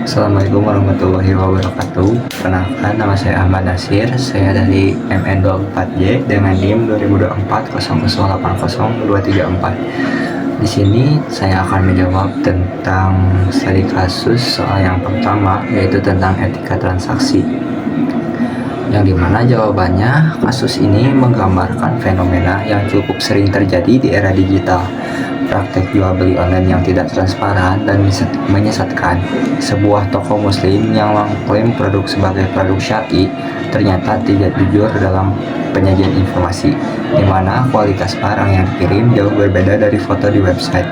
Assalamualaikum warahmatullahi wabarakatuh. Perkenalkan, nama saya Ahmad Nasir. Saya dari MN24J dengan NIM 202400800234. Di sini saya akan menjawab tentang studi kasus soal yang pertama, yaitu tentang etika transaksi. Yang dimana jawabannya, kasus ini menggambarkan fenomena yang cukup sering terjadi di era digital. Praktek jual beli online yang tidak transparan dan menyesatkan. Sebuah toko muslim yang mengklaim produk sebagai produk syar'i ternyata tidak jujur dalam penyajian informasi, di mana kualitas barang yang dikirim jauh berbeda dari foto di website.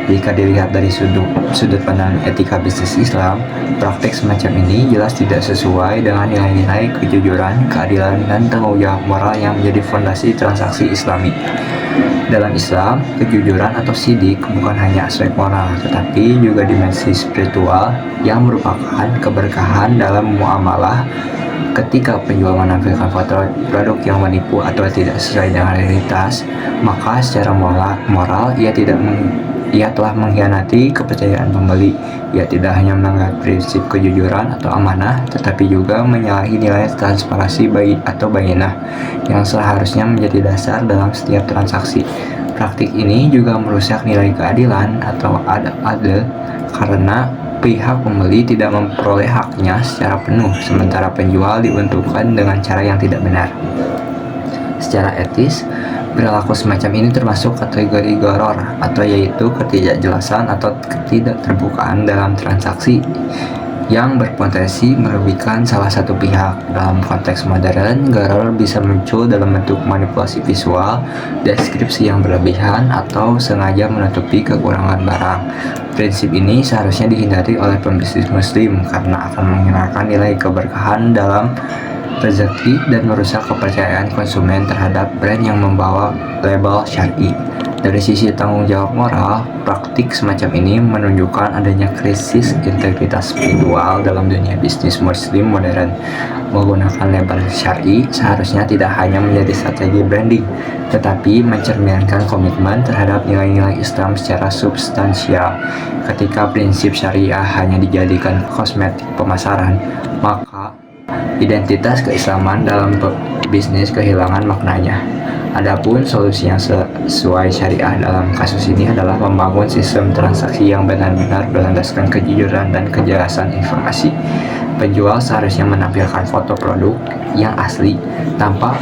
Jika dilihat dari sudut pandang etika bisnis Islam, praktek semacam ini jelas tidak sesuai dengan nilai-nilai kejujuran, keadilan, dan tanggung jawab moral yang menjadi fondasi transaksi Islami. Dalam Islam, kejujuran atau sidik bukan hanya aspek moral, tetapi juga dimensi spiritual yang merupakan keberkahan dalam muamalah. Ketika penjual menampilkan foto produk yang menipu atau tidak sesuai dengan realitas, maka secara moral ia telah mengkhianati kepercayaan pembeli. Ia tidak hanya melanggar prinsip kejujuran atau amanah, tetapi juga menyalahi nilai transparansi atau bayyinah yang seharusnya menjadi dasar dalam setiap transaksi. Praktik ini juga merusak nilai keadilan atau adil karena pihak pembeli tidak memperoleh haknya secara penuh, sementara penjual diuntungkan dengan cara yang tidak benar. Secara etis, perilaku semacam ini termasuk kategori gharar, atau yaitu ketidakjelasan atau ketidakterbukaan dalam transaksi yang berpotensi merugikan salah satu pihak. Dalam konteks modern, gharar bisa muncul dalam bentuk manipulasi visual, deskripsi yang berlebihan, atau sengaja menutupi kekurangan barang. Prinsip ini seharusnya dihindari oleh pembisnis muslim karena akan menghilangkan nilai keberkahan dalam rezeki dan merusak kepercayaan konsumen terhadap brand yang membawa label syar'i. Dari sisi tanggung jawab moral, praktik semacam ini menunjukkan adanya krisis integritas spiritual dalam dunia bisnis muslim modern. Menggunakan label syar'i seharusnya tidak hanya menjadi strategi branding, tetapi mencerminkan komitmen terhadap nilai-nilai Islam secara substansial. Ketika prinsip syariah hanya dijadikan kosmetik pemasaran, maka identitas keislaman dalam bisnis kehilangan maknanya. Adapun solusi yang sesuai syariah dalam kasus ini adalah membangun sistem transaksi yang benar-benar berlandaskan kejujuran dan kejelasan informasi. Penjual seharusnya menampilkan foto produk yang asli tanpa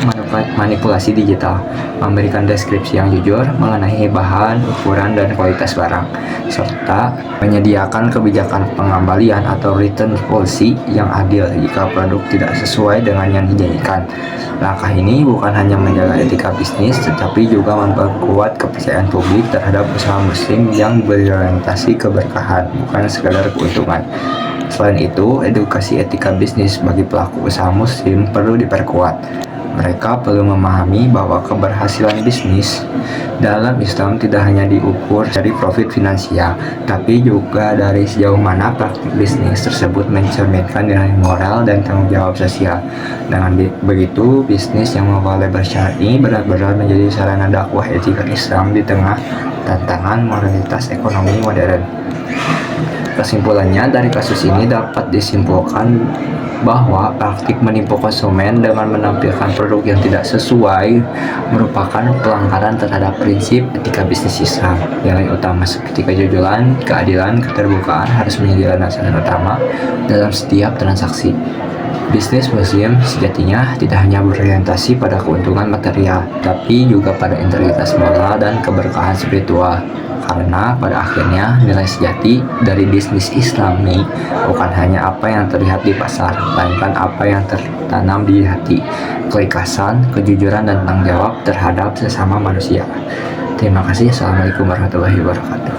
manipulasi digital, memberikan deskripsi yang jujur mengenai bahan, ukuran, dan kualitas barang, serta menyediakan kebijakan pengembalian atau return policy yang adil jika produk tidak sesuai dengan yang dijanjikan. Langkah ini bukan hanya menjaga etika bisnis, tetapi juga memperkuat kepercayaan publik terhadap usaha muslim yang berorientasi keberkahan, bukan sekadar keuntungan. Selain itu, edukasi etika bisnis bagi pelaku usaha muslim perlu diperkuat. Mereka perlu memahami bahwa keberhasilan bisnis dalam Islam tidak hanya diukur dari profit finansial, tapi juga dari sejauh mana praktik bisnis tersebut mencerminkan nilai moral dan tanggung jawab sosial. Dengan begitu, bisnis yang membawa label syar'i benar-benar menjadi sarana dakwah etika Islam di tengah tantangan moralitas ekonomi modern. Kesimpulannya, dari kasus ini dapat disimpulkan bahwa praktik menipu konsumen dengan menampilkan produk yang tidak sesuai merupakan pelanggaran terhadap prinsip etika bisnis Islam. Nilai utama seperti kejujuran, keadilan, keterbukaan harus menjadi landasan utama dalam setiap transaksi. Bisnis muslim sejatinya tidak hanya berorientasi pada keuntungan material, tapi juga pada integritas moral dan keberkahan spiritual. Karena pada akhirnya nilai sejati dari bisnis Islami bukan hanya apa yang terlihat di pasar, melainkan apa yang tertanam di hati, keikhlasan, kejujuran, dan tanggung jawab terhadap sesama manusia. Terima kasih. Assalamualaikum warahmatullahi wabarakatuh.